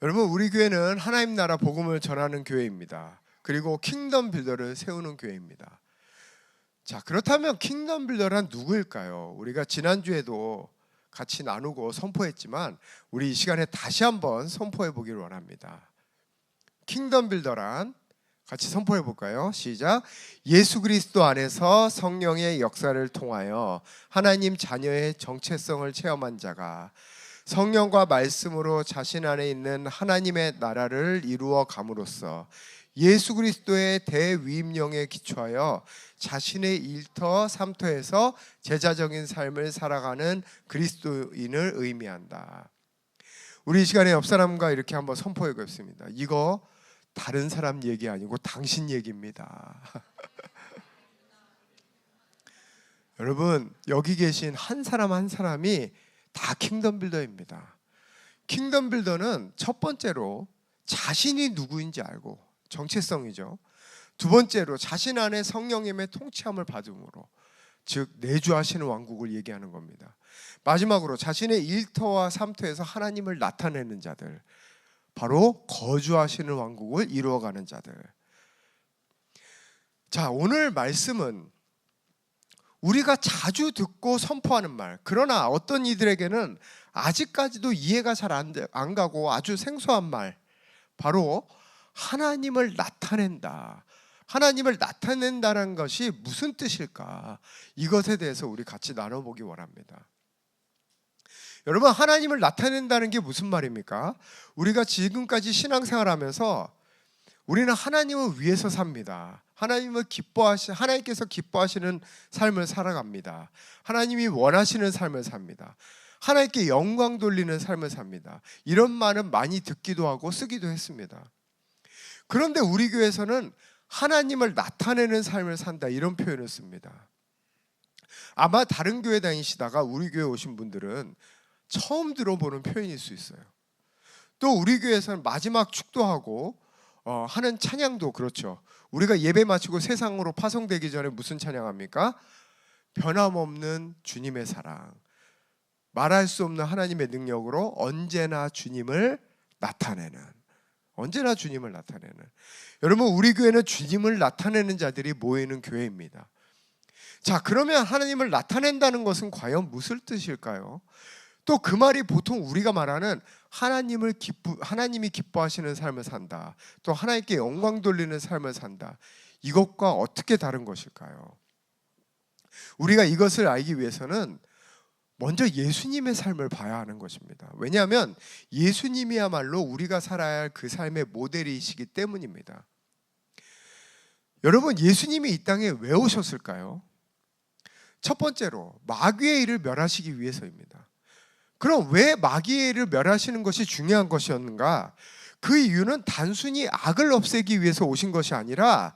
여러분, 우리 교회는 하나님 나라 복음을 전하는 교회입니다. 그리고 킹덤 빌더를 세우는 교회입니다. 자, 그렇다면 킹덤 빌더란 누구일까요? 우리가 지난주에도 같이 나누고 선포했지만 우리 이 시간에 다시 한번 선포해 보기를 원합니다. 킹덤 빌더란 같이 선포해 볼까요? 시작. 예수 그리스도 안에서 성령의 역사를 통하여 하나님 자녀의 정체성을 체험한 자가 성령과 말씀으로 자신 안에 있는 하나님의 나라를 이루어 감으로써 예수 그리스도의 대위임령에 기초하여 자신의 일터 삼터에서 제자적인 삶을 살아가는 그리스도인을 의미한다. 우리 이 시간에 옆 사람과 이렇게 한번 선포해 보겠습니다. 이거 다른 사람 얘기 아니고 당신 얘기입니다. 여러분, 여기 계신 한 사람 한 사람이 다 킹덤 빌더입니다. 킹덤 빌더는 첫 번째로 자신이 누구인지 알고, 정체성이죠. 두 번째로 자신 안에 성령님의 통치함을 받음으로, 즉 내주하시는 왕국을 얘기하는 겁니다. 마지막으로 자신의 일터와 삼터에서 하나님을 나타내는 자들, 바로 거주하시는 왕국을 이루어가는 자들. 자, 오늘 말씀은 우리가 자주 듣고 선포하는 말, 그러나 어떤 이들에게는 아직까지도 이해가 잘 안 가고 아주 생소한 말, 바로 하나님을 나타낸다. 하나님을 나타낸다는 것이 무슨 뜻일까? 이것에 대해서 우리 같이 나눠보기 원합니다. 여러분, 하나님을 나타낸다는 게 무슨 말입니까? 우리가 지금까지 신앙생활하면서 우리는 하나님을 위해서 삽니다. 하나님께서 기뻐하시는 삶을 살아갑니다. 하나님이 원하시는 삶을 삽니다. 하나님께 영광 돌리는 삶을 삽니다. 이런 말은 많이 듣기도 하고 쓰기도 했습니다. 그런데 우리 교회에서는 하나님을 나타내는 삶을 산다, 이런 표현을 씁니다. 아마 다른 교회 다니시다가 우리 교회 오신 분들은 처음 들어보는 표현일 수 있어요. 또 우리 교회에서는 마지막 축도하고 하는 찬양도 그렇죠. 우리가 예배 마치고 세상으로 파송되기 전에 무슨 찬양합니까? 변함없는 주님의 사랑, 말할 수 없는 하나님의 능력으로 언제나 주님을 나타내는, 언제나 주님을 나타내는. 여러분, 우리 교회는 주님을 나타내는 자들이 모이는 교회입니다. 자, 그러면 하나님을 나타낸다는 것은 과연 무슨 뜻일까요? 또 그 말이 보통 우리가 말하는 하나님이 기뻐하시는 삶을 산다, 또 하나님께 영광 돌리는 삶을 산다, 이것과 어떻게 다른 것일까요? 우리가 이것을 알기 위해서는 먼저 예수님의 삶을 봐야 하는 것입니다. 왜냐하면 예수님이야말로 우리가 살아야 할 그 삶의 모델이시기 때문입니다. 여러분, 예수님이 이 땅에 왜 오셨을까요? 첫 번째로 마귀의 일을 멸하시기 위해서입니다. 그럼 왜 마귀의 일을 멸하시는 것이 중요한 것이었는가? 그 이유는 단순히 악을 없애기 위해서 오신 것이 아니라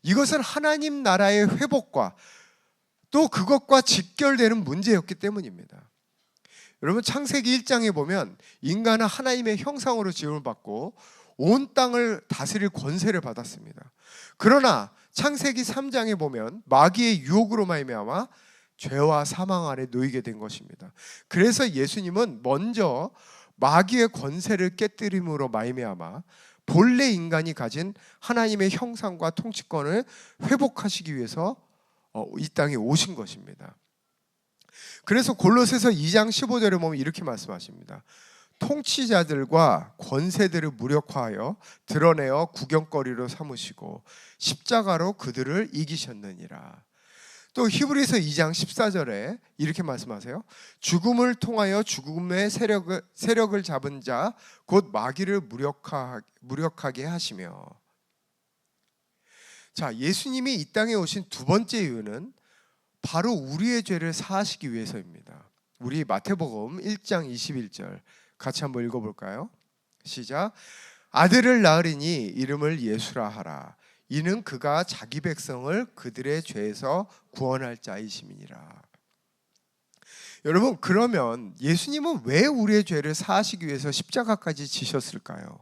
이것은 하나님 나라의 회복과 또 그것과 직결되는 문제였기 때문입니다. 여러분, 창세기 1장에 보면 인간은 하나님의 형상으로 지음을 받고 온 땅을 다스릴 권세를 받았습니다. 그러나 창세기 3장에 보면 마귀의 유혹으로 말미암아 죄와 사망 아래 놓이게 된 것입니다. 그래서 예수님은 먼저 마귀의 권세를 깨뜨림으로 말미암아 본래 인간이 가진 하나님의 형상과 통치권을 회복하시기 위해서 이 땅에 오신 것입니다. 그래서 골로새서 2장 15절에 보면 이렇게 말씀하십니다. 통치자들과 권세들을 무력화하여 드러내어 구경거리로 삼으시고 십자가로 그들을 이기셨느니라. 또 히브리서 2장 14절에 이렇게 말씀하세요. 죽음을 통하여 죽음의 세력을 잡은 자 곧 마귀를 무력하게 하시며. 자, 예수님이 이 땅에 오신 두 번째 이유는 바로 우리의 죄를 사하시기 위해서입니다. 우리 마태복음 1장 21절 같이 한번 읽어볼까요? 시작. 아들을 낳으리니 이름을 예수라 하라. 이는 그가 자기 백성을 그들의 죄에서 구원할 자이심이니라. 여러분, 그러면 예수님은 왜 우리의 죄를 사하시기 위해서 십자가까지 지셨을까요?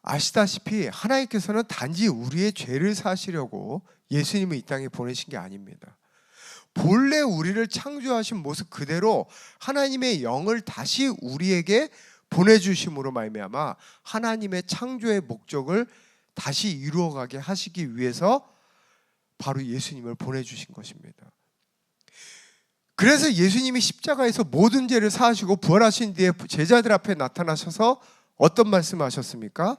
아시다시피 하나님께서는 단지 우리의 죄를 사시려고 예수님을 이 땅에 보내신 게 아닙니다. 본래 우리를 창조하신 모습 그대로 하나님의 영을 다시 우리에게 보내주심으로 말미암아 하나님의 창조의 목적을 다시 이루어가게 하시기 위해서 바로 예수님을 보내주신 것입니다. 그래서 예수님이 십자가에서 모든 죄를 사하시고 부활하신 뒤에 제자들 앞에 나타나셔서 어떤 말씀하셨습니까?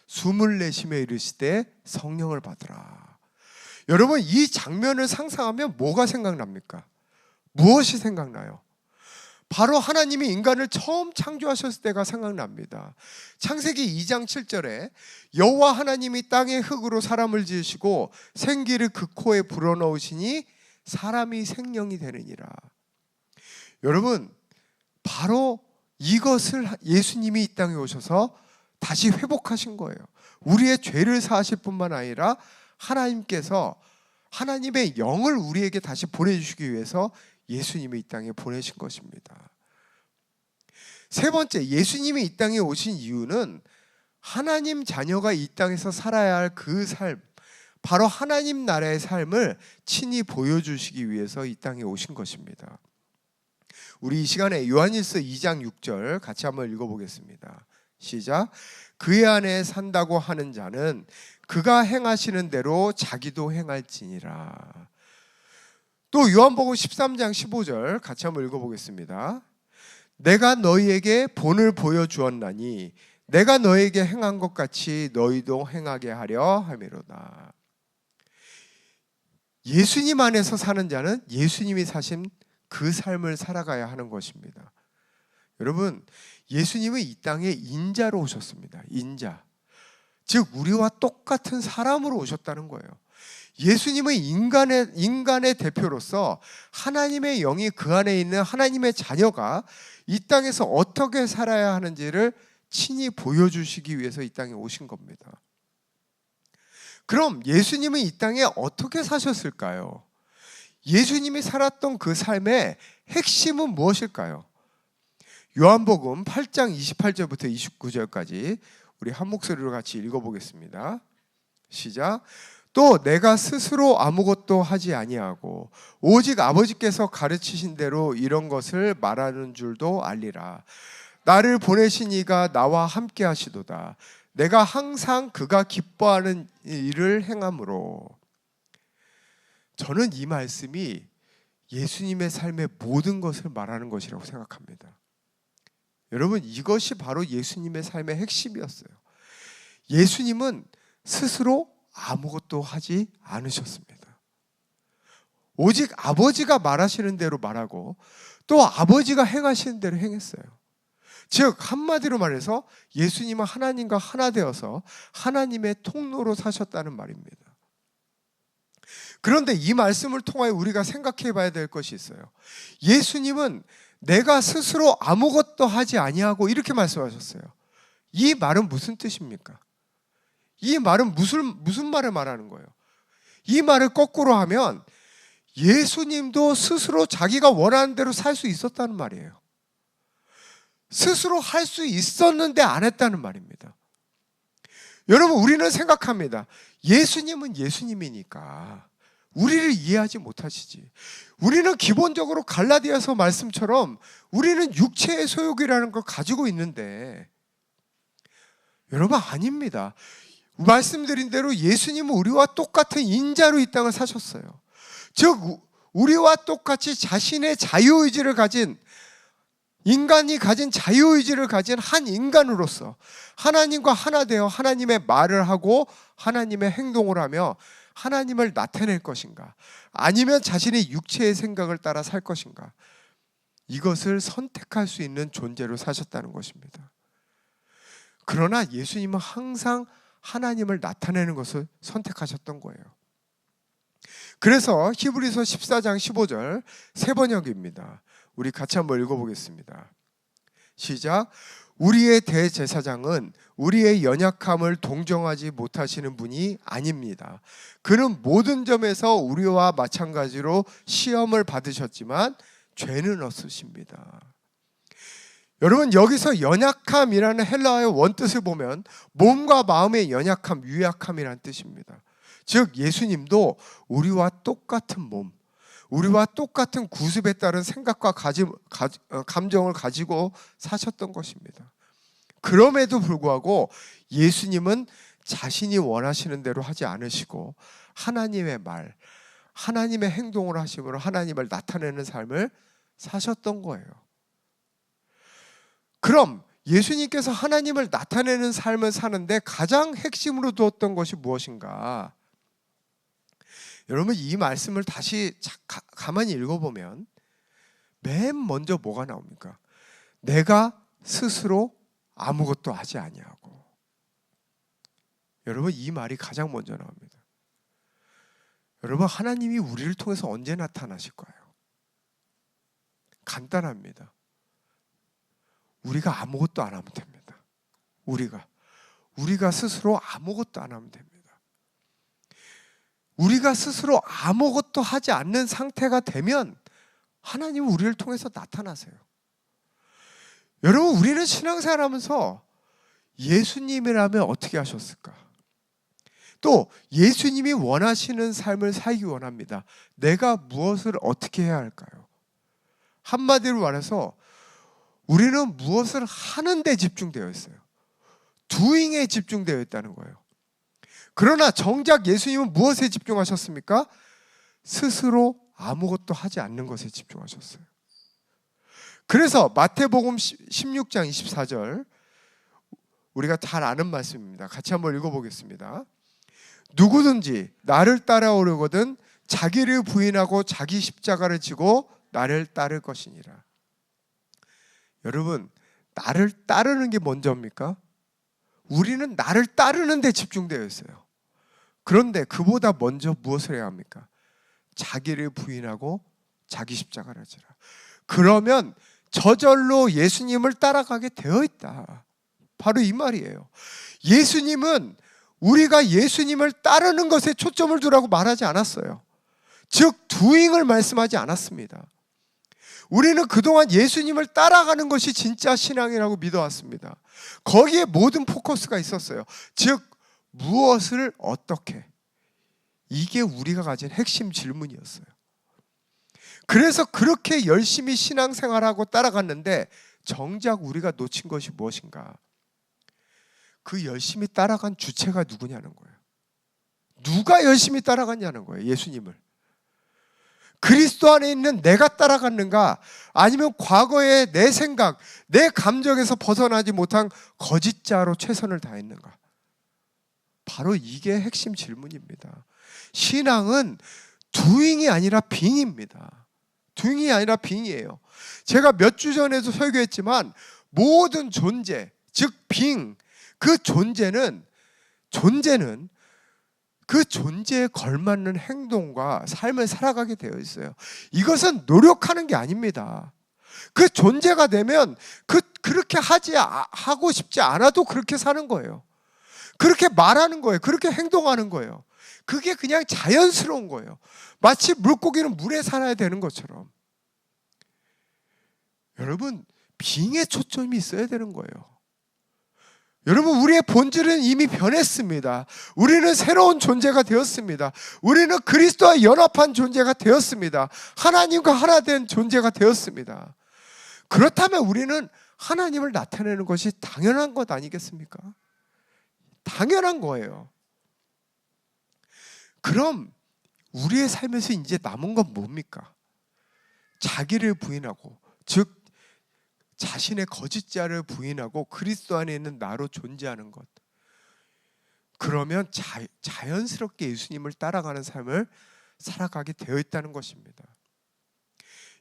숨을 내쉬며 이르시되 성령을 받으라. 여러분, 이 장면을 상상하면 뭐가 생각납니까? 무엇이 생각나요? 바로 하나님이 인간을 처음 창조하셨을 때가 생각납니다. 창세기 2장 7절에 여호와 하나님이 땅의 흙으로 사람을 지으시고 생기를 그 코에 불어넣으시니 사람이 생명이 되느니라. 여러분, 바로 이것을 예수님이 이 땅에 오셔서 다시 회복하신 거예요. 우리의 죄를 사하실 뿐만 아니라 하나님께서 하나님의 영을 우리에게 다시 보내주시기 위해서 예수님이 이 땅에 보내신 것입니다. 세 번째, 예수님이 이 땅에 오신 이유는 하나님 자녀가 이 땅에서 살아야 할 그 삶, 바로 하나님 나라의 삶을 친히 보여주시기 위해서 이 땅에 오신 것입니다. 우리 이 시간에 요한일서 2장 6절 같이 한번 읽어보겠습니다. 시작. 그의 안에 산다고 하는 자는 그가 행하시는 대로 자기도 행할지니라. 또 요한복음 13장 15절 같이 한번 읽어보겠습니다. 내가 너희에게 본을 보여주었나니 내가 너희에게 행한 것 같이 너희도 행하게 하려 함이로다. 예수님 안에서 사는 자는 예수님이 사신 그 삶을 살아가야 하는 것입니다. 여러분, 예수님은 이 땅에 인자로 오셨습니다. 인자. 즉 우리와 똑같은 사람으로 오셨다는 거예요. 예수님은 인간의 대표로서 하나님의 영이 그 안에 있는 하나님의 자녀가 이 땅에서 어떻게 살아야 하는지를 친히 보여주시기 위해서 이 땅에 오신 겁니다. 그럼 예수님은 이 땅에 어떻게 사셨을까요? 예수님이 살았던 그 삶의 핵심은 무엇일까요? 요한복음 8장 28절부터 29절까지 우리 한 목소리로 같이 읽어보겠습니다. 시작. 또 내가 스스로 아무것도 하지 아니하고 오직 아버지께서 가르치신 대로 이런 것을 말하는 줄도 알리라. 나를 보내신 이가 나와 함께 하시도다. 내가 항상 그가 기뻐하는 일을 행함으로. 저는 이 말씀이 예수님의 삶의 모든 것을 말하는 것이라고 생각합니다. 여러분, 이것이 바로 예수님의 삶의 핵심이었어요. 예수님은 스스로 아무것도 하지 않으셨습니다. 오직 아버지가 말하시는 대로 말하고 또 아버지가 행하시는 대로 행했어요. 즉 한마디로 말해서 예수님은 하나님과 하나 되어서 하나님의 통로로 사셨다는 말입니다. 그런데 이 말씀을 통하여 우리가 생각해 봐야 될 것이 있어요. 예수님은 내가 스스로 아무것도 하지 아니하고 이렇게 말씀하셨어요. 이 말은 무슨 뜻입니까? 이 말은 무슨 말을 말하는 거예요? 이 말을 거꾸로 하면 예수님도 스스로 자기가 원하는 대로 살 수 있었다는 말이에요. 스스로 할 수 있었는데 안 했다는 말입니다. 여러분, 우리는 생각합니다. 예수님은 예수님이니까 우리를 이해하지 못하시지. 우리는 기본적으로 갈라디아서 말씀처럼 우리는 육체의 소욕이라는 걸 가지고 있는데, 여러분, 아닙니다. 말씀드린 대로 예수님은 우리와 똑같은 인자로 이 땅을 사셨어요. 즉 우리와 똑같이 자신의 자유의지를 가진, 인간이 가진 자유의지를 가진 한 인간으로서 하나님과 하나 되어 하나님의 말을 하고 하나님의 행동을 하며 하나님을 나타낼 것인가, 아니면 자신의 육체의 생각을 따라 살 것인가, 이것을 선택할 수 있는 존재로 사셨다는 것입니다. 그러나 예수님은 항상 하나님을 나타내는 것을 선택하셨던 거예요. 그래서 히브리서 14장 15절 세 번역입니다. 우리 같이 한번 읽어보겠습니다. 시작. 우리의 대제사장은 우리의 연약함을 동정하지 못하시는 분이 아닙니다. 그는 모든 점에서 우리와 마찬가지로 시험을 받으셨지만 죄는 없으십니다. 여러분, 여기서 연약함이라는 헬라어의 원뜻을 보면 몸과 마음의 연약함, 유약함이라는 뜻입니다. 즉 예수님도 우리와 똑같은 몸, 우리와 똑같은 구습에 따른 생각과 감정을 가지고 사셨던 것입니다. 그럼에도 불구하고 예수님은 자신이 원하시는 대로 하지 않으시고 하나님의 말, 하나님의 행동을 하심으로 하나님을 나타내는 삶을 사셨던 거예요. 그럼 예수님께서 하나님을 나타내는 삶을 사는데 가장 핵심으로 두었던 것이 무엇인가? 여러분, 이 말씀을 다시 가만히 읽어보면 맨 먼저 뭐가 나옵니까? 내가 스스로 아무것도 하지 아니하고. 여러분, 이 말이 가장 먼저 나옵니다. 여러분, 하나님이 우리를 통해서 언제 나타나실 거예요? 간단합니다. 우리가 아무것도 안 하면 됩니다. 우리가 스스로 아무것도 안 하면 됩니다. 우리가 스스로 아무것도 하지 않는 상태가 되면 하나님은 우리를 통해서 나타나세요. 여러분, 우리는 신앙생활하면서 예수님이라면 어떻게 하셨을까? 또 예수님이 원하시는 삶을 살기 원합니다. 내가 무엇을 어떻게 해야 할까요? 한마디로 말해서 우리는 무엇을 하는 데 집중되어 있어요. doing에 집중되어 있다는 거예요. 그러나 정작 예수님은 무엇에 집중하셨습니까? 스스로 아무것도 하지 않는 것에 집중하셨어요. 그래서 마태복음 16장 24절, 우리가 잘 아는 말씀입니다. 같이 한번 읽어보겠습니다. 누구든지 나를 따라오려거든 자기를 부인하고 자기 십자가를 지고 나를 따를 것이니라. 여러분, 나를 따르는 게 먼저입니까? 우리는 나를 따르는 데 집중되어 있어요. 그런데 그보다 먼저 무엇을 해야 합니까? 자기를 부인하고 자기 십자가를 지라. 그러면 저절로 예수님을 따라가게 되어 있다. 바로 이 말이에요. 예수님은 우리가 예수님을 따르는 것에 초점을 두라고 말하지 않았어요. 즉 doing을 말씀하지 않았습니다. 우리는 그동안 예수님을 따라가는 것이 진짜 신앙이라고 믿어왔습니다. 거기에 모든 포커스가 있었어요. 즉 무엇을 어떻게, 이게 우리가 가진 핵심 질문이었어요. 그래서 그렇게 열심히 신앙생활하고 따라갔는데 정작 우리가 놓친 것이 무엇인가? 그 열심히 따라간 주체가 누구냐는 거예요. 누가 열심히 따라갔냐는 거예요. 예수님을. 그리스도 안에 있는 내가 따라갔는가? 아니면 과거의 내 생각, 내 감정에서 벗어나지 못한 거짓자로 최선을 다했는가? 바로 이게 핵심 질문입니다. 신앙은 doing이 아니라 being입니다. doing이 아니라 being이에요. 제가 몇 주 전에도 설교했지만 모든 존재, 즉 being, 그 존재는 그 존재에 걸맞는 행동과 삶을 살아가게 되어 있어요. 이것은 노력하는 게 아닙니다. 그 존재가 되면 그렇게 하고 싶지 않아도 그렇게 사는 거예요. 그렇게 말하는 거예요. 그렇게 행동하는 거예요. 그게 그냥 자연스러운 거예요. 마치 물고기는 물에 살아야 되는 것처럼. 여러분, 빙에 초점이 있어야 되는 거예요. 여러분, 우리의 본질은 이미 변했습니다. 우리는 새로운 존재가 되었습니다. 우리는 그리스도와 연합한 존재가 되었습니다. 하나님과 하나 된 존재가 되었습니다. 그렇다면 우리는 하나님을 나타내는 것이 당연한 것 아니겠습니까? 당연한 거예요. 그럼 우리의 삶에서 이제 남은 건 뭡니까? 자기를 부인하고, 즉 자신의 거짓자를 부인하고 그리스도 안에 있는 나로 존재하는 것. 그러면 자연스럽게 예수님을 따라가는 삶을 살아가게 되어 있다는 것입니다.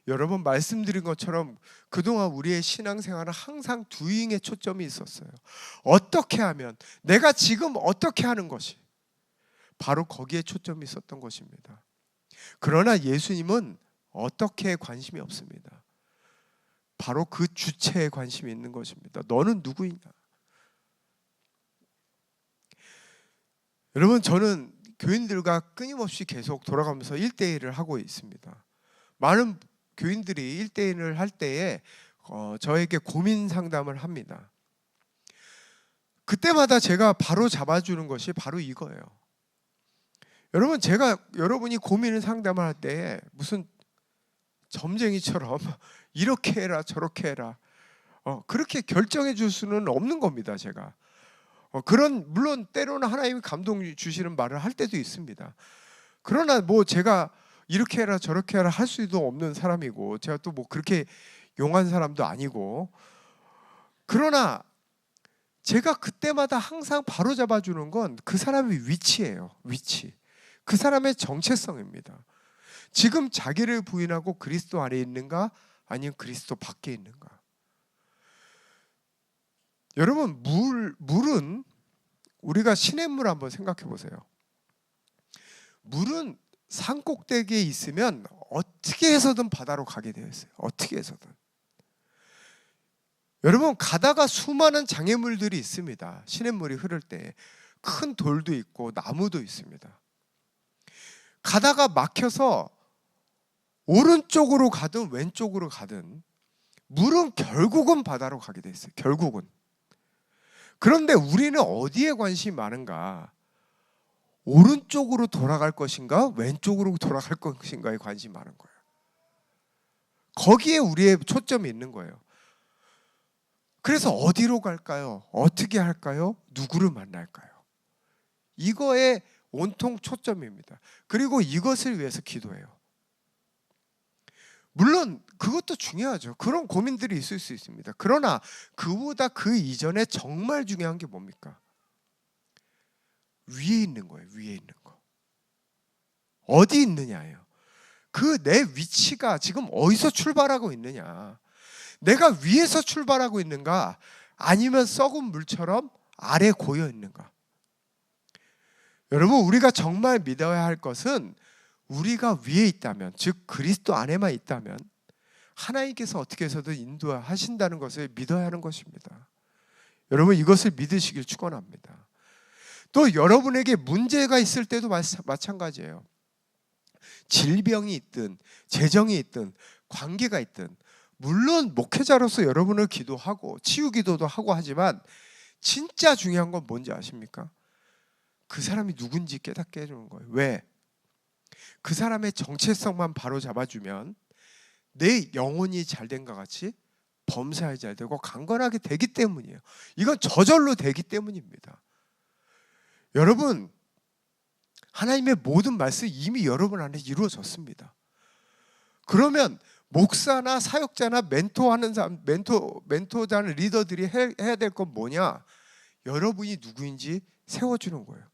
여러분, 말씀드린 것처럼 그동안 우리의 신앙생활은 항상 doing에 초점이 있었어요. 어떻게 하면, 내가 지금 어떻게 하는 것이 바로 거기에 초점이 있었던 것입니다. 그러나 예수님은 어떻게에 관심이 없습니다. 바로 그 주체에 관심이 있는 것입니다. 너는 누구이냐? 여러분, 저는 교인들과 끊임없이 계속 돌아가면서 1대1을 하고 있습니다. 많은 교인들이 1대1을 할 때에 저에게 고민 상담을 합니다. 그때마다 제가 바로 잡아주는 것이 바로 이거예요. 여러분, 여러분이 고민을 상담을 할 때에 무슨 점쟁이처럼 이렇게 해라 저렇게 해라, 그렇게 결정해 줄 수는 없는 겁니다. 제가 그런 물론 때로는 하나님이 감동 주시는 말을 할 때도 있습니다. 그러나 뭐 제가 이렇게 해라 저렇게 해라 할 수도 없는 사람이고 제가 또 뭐 그렇게 용한 사람도 아니고, 그러나 제가 그때마다 항상 바로잡아 주는 건 그 사람의 위치예요. 위치. 그 사람의 정체성입니다. 지금 자기를 부인하고 그리스도 안에 있는가 아니면 그리스도 밖에 있는가. 여러분 물은 우리가 시냇물 한번 생각해 보세요. 물은 산 꼭대기에 있으면 어떻게 해서든 바다로 가게 되어 있어요. 어떻게 해서든. 여러분 가다가 수많은 장애물들이 있습니다. 시냇물이 흐를 때 큰 돌도 있고 나무도 있습니다. 가다가 막혀서 오른쪽으로 가든 왼쪽으로 가든 물은 결국은 바다로 가게 돼 있어요. 결국은. 그런데 우리는 어디에 관심이 많은가? 오른쪽으로 돌아갈 것인가 왼쪽으로 돌아갈 것인가에 관심이 많은 거예요. 거기에 우리의 초점이 있는 거예요. 그래서 어디로 갈까요? 어떻게 할까요? 누구를 만날까요? 이거에 온통 초점입니다. 그리고 이것을 위해서 기도해요. 물론 그것도 중요하죠. 그런 고민들이 있을 수 있습니다. 그러나 그보다 그 이전에 정말 중요한 게 뭡니까? 위에 있는 거예요. 위에 있는 거. 어디 있느냐예요. 그 내 위치가 지금 어디서 출발하고 있느냐. 내가 위에서 출발하고 있는가 아니면 썩은 물처럼 아래 고여 있는가. 여러분 우리가 정말 믿어야 할 것은 우리가 위에 있다면, 즉 그리스도 안에만 있다면 하나님께서 어떻게 해서든 인도하신다는 것을 믿어야 하는 것입니다. 여러분 이것을 믿으시길 축원합니다. 또 여러분에게 문제가 있을 때도 마찬가지예요. 질병이 있든 재정이 있든 관계가 있든, 물론 목회자로서 여러분을 기도하고 치유 기도도 하고 하지만 진짜 중요한 건 뭔지 아십니까? 그 사람이 누군지 깨닫게 해주는 거예요. 왜? 그 사람의 정체성만 바로 잡아주면 내 영혼이 잘된 것 같이 범사에 잘 되고 강건하게 되기 때문이에요. 이건 저절로 되기 때문입니다. 여러분 하나님의 모든 말씀이 이미 여러분 안에 이루어졌습니다. 그러면 목사나 사역자나 멘토하는 사람, 멘토자는 리더들이 해야 될 건 뭐냐? 여러분이 누구인지 세워주는 거예요.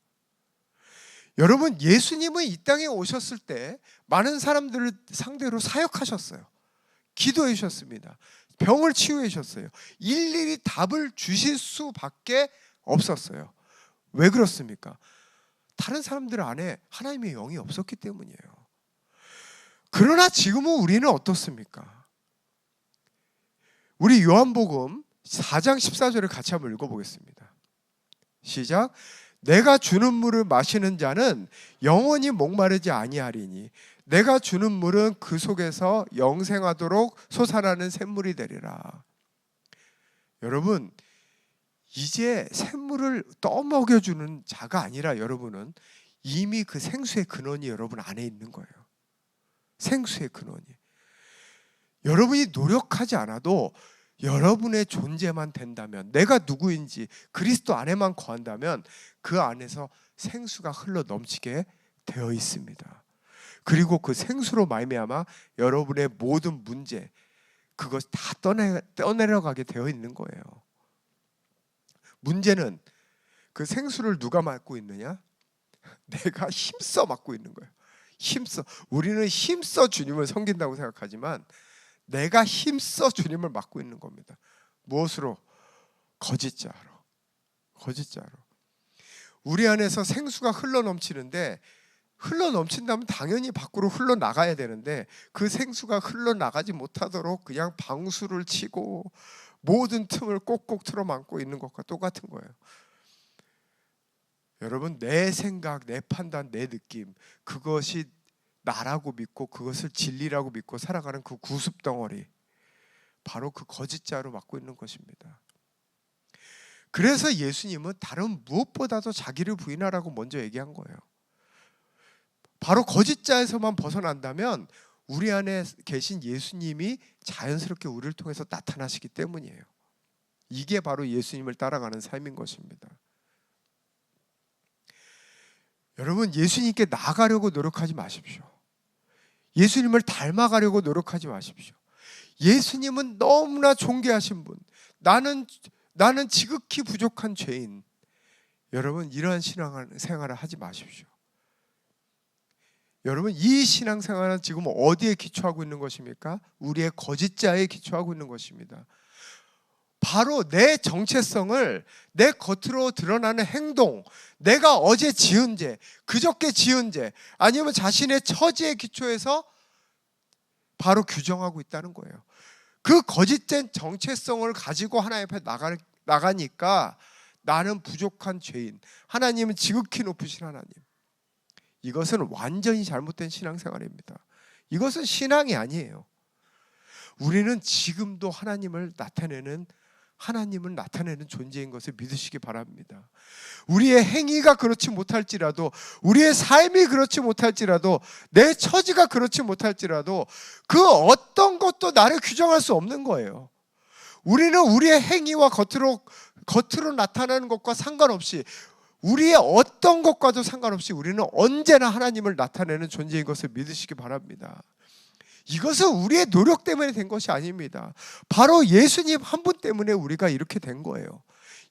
여러분 예수님은 이 땅에 오셨을 때 많은 사람들을 상대로 사역하셨어요. 기도해 주셨습니다. 병을 치유해 주셨어요. 일일이 답을 주실 수밖에 없었어요. 왜 그렇습니까? 다른 사람들 안에 하나님의 영이 없었기 때문이에요. 그러나 지금은 우리는 어떻습니까? 우리 요한복음 4장 14절을 같이 한번 읽어보겠습니다. 시작. 내가 주는 물을 마시는 자는 영원히 목마르지 아니하리니 내가 주는 물은 그 속에서 영생하도록 솟아나는 샘물이 되리라. 여러분 이제 샘물을 떠먹여주는 자가 아니라 여러분은 이미 그 생수의 근원이 여러분 안에 있는 거예요. 생수의 근원이. 여러분이 노력하지 않아도 여러분의 존재만 된다면, 내가 누구인지 그리스도 안에만 거한다면 그 안에서 생수가 흘러 넘치게 되어 있습니다. 그리고 그 생수로 말미암아 여러분의 모든 문제 그것 다 떠내려가게 되어 있는 거예요. 문제는 그 생수를 누가 맡고 있느냐? 내가 힘써 맡고 있는 거예요. 힘써. 우리는 힘써 주님을 섬긴다고 생각하지만 내가 힘써 주님을 맡고 있는 겁니다. 무엇으로? 거짓자로. 거짓자로. 우리 안에서 생수가 흘러넘치는데, 흘러넘친다면 당연히 밖으로 흘러나가야 되는데 그 생수가 흘러나가지 못하도록 그냥 방수를 치고 모든 틈을 꼭꼭 틀어막고 있는 것과 똑같은 거예요. 여러분 내 생각, 내 판단, 내 느낌, 그것이 나라고 믿고 그것을 진리라고 믿고 살아가는 그 구습덩어리, 바로 그 거짓자로 맡고 있는 것입니다. 그래서 예수님은 다른 무엇보다도 자기를 부인하라고 먼저 얘기한 거예요. 바로 거짓자에서만 벗어난다면 우리 안에 계신 예수님이 자연스럽게 우리를 통해서 나타나시기 때문이에요. 이게 바로 예수님을 따라가는 삶인 것입니다. 여러분, 예수님께 나아가려고 노력하지 마십시오. 예수님을 닮아가려고 노력하지 마십시오. 예수님은 너무나 존귀하신 분, 나는 지극히 부족한 죄인. 여러분, 이러한 신앙생활을 하지 마십시오. 여러분, 이 신앙생활은 지금 어디에 기초하고 있는 것입니까? 우리의 거짓자에 기초하고 있는 것입니다. 바로 내 정체성을 내 겉으로 드러나는 행동, 내가 어제 지은 죄, 그저께 지은 죄, 아니면 자신의 처지에 기초해서 바로 규정하고 있다는 거예요. 그 거짓된 정체성을 가지고 하나님 앞에 나가니까 나는 부족한 죄인, 하나님은 지극히 높으신 하나님. 이것은 완전히 잘못된 신앙생활입니다. 이것은 신앙이 아니에요. 우리는 지금도 하나님을 나타내는 존재인 것을 믿으시기 바랍니다. 우리의 행위가 그렇지 못할지라도, 우리의 삶이 그렇지 못할지라도, 내 처지가 그렇지 못할지라도 그 어떤 것도 나를 규정할 수 없는 거예요. 우리는 우리의 행위와 겉으로 나타나는 것과 상관없이, 우리의 어떤 것과도 상관없이 우리는 언제나 하나님을 나타내는 존재인 것을 믿으시기 바랍니다. 이것은 우리의 노력 때문에 된 것이 아닙니다. 바로 예수님 한 분 때문에 우리가 이렇게 된 거예요.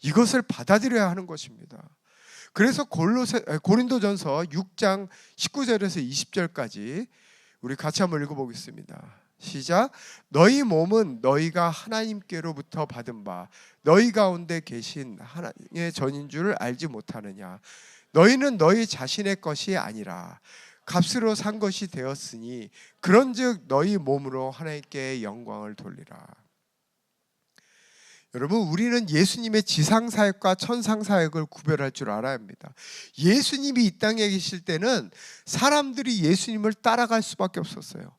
이것을 받아들여야 하는 것입니다. 그래서 고린도전서 6장 19절에서 20절까지 우리 같이 한번 읽어보겠습니다. 시작. 너희 몸은 너희가 하나님께로부터 받은 바 너희 가운데 계신 하나님의 전인 줄 알지 못하느냐. 너희는 너희 자신의 것이 아니라 값으로 산 것이 되었으니 그런즉 너희 몸으로 하나님께 영광을 돌리라. 여러분, 우리는 예수님의 지상사역과 천상사역을 구별할 줄 알아야 합니다. 예수님이 이 땅에 계실 때는 사람들이 예수님을 따라갈 수밖에 없었어요.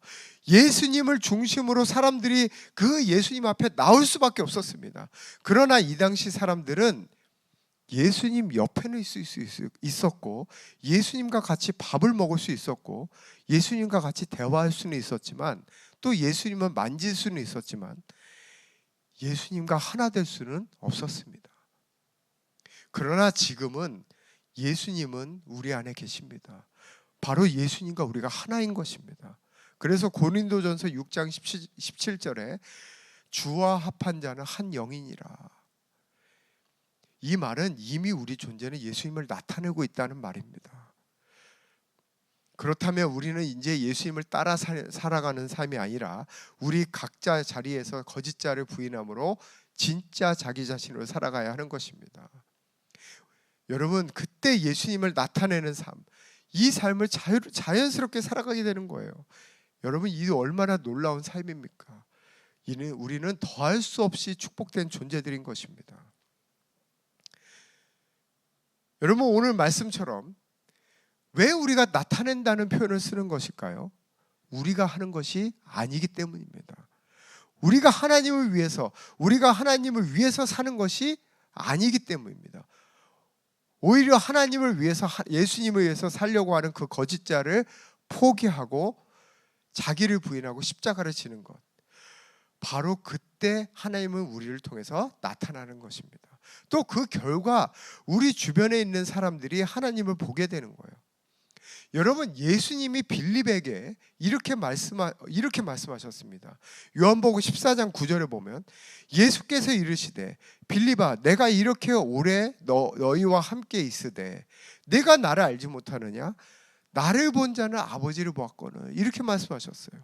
예수님을 중심으로 사람들이 그 예수님 앞에 나올 수밖에 없었습니다. 그러나 이 당시 사람들은 예수님 옆에는 있을 수 있었고, 예수님과 같이 밥을 먹을 수 있었고, 예수님과 같이 대화할 수는 있었지만, 또 예수님을 만질 수는 있었지만 예수님과 하나 될 수는 없었습니다. 그러나 지금은 예수님은 우리 안에 계십니다. 바로 예수님과 우리가 하나인 것입니다. 그래서 고린도전서 6장 17절에 주와 합한 자는 한 영이니라. 이 말은 이미 우리 존재는 예수님을 나타내고 있다는 말입니다. 그렇다면 우리는 이제 예수님을 따라 살아가는 삶이 아니라 우리 각자 자리에서 거짓자를 부인함으로 진짜 자기 자신으로 살아가야 하는 것입니다. 여러분, 그때 예수님을 나타내는 삶, 이 삶을 자연스럽게 살아가게 되는 거예요. 여러분, 이 얼마나 놀라운 삶입니까? 우리는 더할 수 없이 축복된 존재들인 것입니다. 여러분, 오늘 말씀처럼 왜 우리가 나타낸다는 표현을 쓰는 것일까요? 우리가 하는 것이 아니기 때문입니다. 우리가 하나님을 위해서 사는 것이 아니기 때문입니다. 오히려 하나님을 위해서, 예수님을 위해서 살려고 하는 그 거짓자를 포기하고 자기를 부인하고 십자가를 지는 것, 바로 그때 하나님은 우리를 통해서 나타나는 것입니다. 또 그 결과 우리 주변에 있는 사람들이 하나님을 보게 되는 거예요. 여러분, 예수님이 빌립에게 이렇게 말씀하셨습니다. 요한복음 14장 9절에 보면 예수께서 이르시되 빌립아, 내가 이렇게 오래 너희와 함께 있으되 내가 나를 알지 못하느냐? 나를 본 자는 아버지를 보았거늘. 이렇게 말씀하셨어요.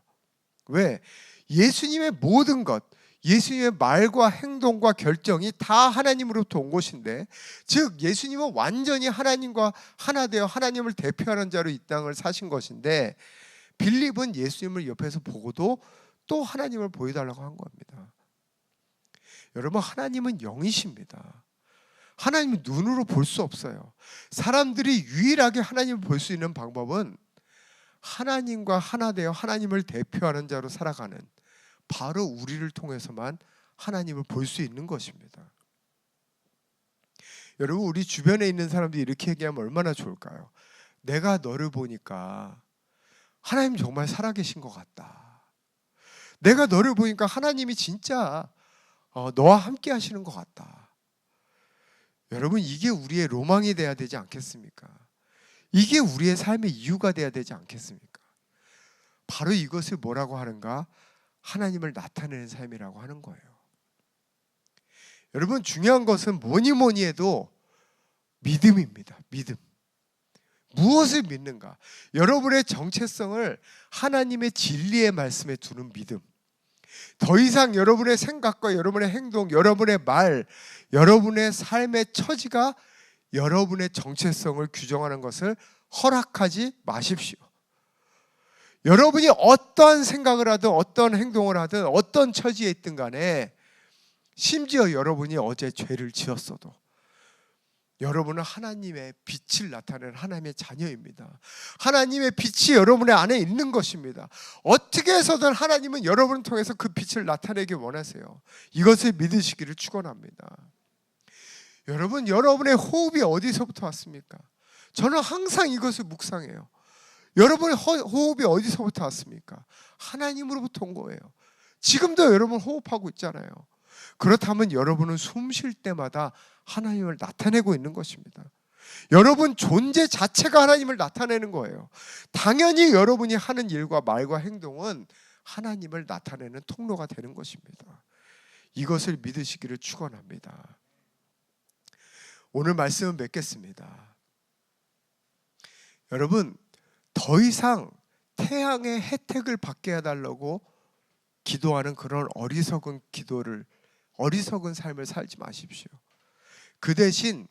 왜? 예수님의 모든 것, 예수님의 말과 행동과 결정이 다 하나님으로부터 온 것인데, 즉 예수님은 완전히 하나님과 하나 되어 하나님을 대표하는 자로 이 땅을 사신 것인데, 빌립은 예수님을 옆에서 보고도 또 하나님을 보여달라고 한 겁니다. 여러분, 하나님은 영이십니다. 하나님은 눈으로 볼 수 없어요. 사람들이 유일하게 하나님을 볼 수 있는 방법은 하나님과 하나 되어 하나님을 대표하는 자로 살아가는, 바로 우리를 통해서만 하나님을 볼 수 있는 것입니다. 여러분, 우리 주변에 있는 사람들이 이렇게 얘기하면 얼마나 좋을까요? 내가 너를 보니까 하나님 정말 살아계신 것 같다. 내가 너를 보니까 하나님이 진짜 너와 함께 하시는 것 같다. 여러분, 이게 우리의 로망이 돼야 되지 않겠습니까? 이게 우리의 삶의 이유가 돼야 되지 않겠습니까? 바로 이것을 뭐라고 하는가? 하나님을 나타내는 삶이라고 하는 거예요. 여러분, 중요한 것은 뭐니 해도 믿음입니다. 믿음. 무엇을 믿는가? 여러분의 정체성을 하나님의 진리의 말씀에 두는 믿음. 더 이상 여러분의 생각과 여러분의 행동, 여러분의 말, 여러분의 삶의 처지가 여러분의 정체성을 규정하는 것을 허락하지 마십시오. 여러분이 어떠한 생각을 하든 어떤 행동을 하든 어떤 처지에 있든 간에, 심지어 여러분이 어제 죄를 지었어도 여러분은 하나님의 빛을 나타내는 하나님의 자녀입니다. 하나님의 빛이 여러분의 안에 있는 것입니다. 어떻게 해서든 하나님은 여러분을 통해서 그 빛을 나타내기 원하세요. 이것을 믿으시기를 축원합니다. 여러분, 여러분의 호흡이 어디서부터 왔습니까? 저는 항상 이것을 묵상해요. 여러분의 호흡이 어디서부터 왔습니까? 하나님으로부터 온 거예요. 지금도 여러분 호흡하고 있잖아요. 그렇다면 여러분은 숨 쉴 때마다 하나님을 나타내고 있는 것입니다. 여러분 존재 자체가 하나님을 나타내는 거예요. 당연히 여러분이 하는 일과 말과 행동은 하나님을 나타내는 통로가 되는 것입니다. 이것을 믿으시기를 축원합니다. 오늘 말씀은 맺겠습니다. 여러분, 더 이상 태양의 혜택을 받게 해달라고 기도하는 그런 어리석은 삶을 살지 마십시오. 그 대신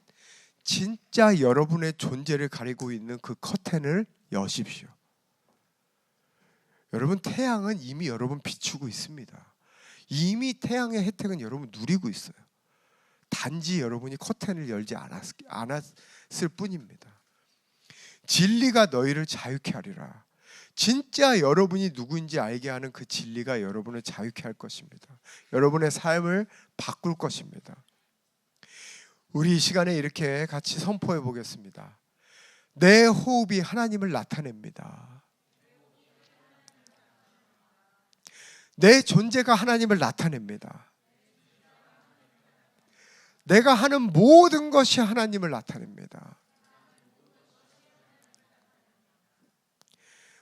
진짜 여러분의 존재를 가리고 있는 그 커튼을 여십시오. 여러분, 태양은 이미 여러분 비추고 있습니다. 이미 태양의 혜택은 여러분 누리고 있어요. 단지 여러분이 커튼을 열지 않았을 뿐입니다. 진리가 너희를 자유케 하리라. 진짜 여러분이 누구인지 알게 하는 그 진리가 여러분을 자유케 할 것입니다. 여러분의 삶을 바꿀 것입니다. 우리 이 시간에 이렇게 같이 선포해 보겠습니다. 내 호흡이 하나님을 나타냅니다. 내 존재가 하나님을 나타냅니다. 내가 하는 모든 것이 하나님을 나타냅니다.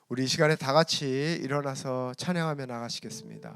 우리 이 시간에 다 같이 일어나서 찬양하며 나가시겠습니다.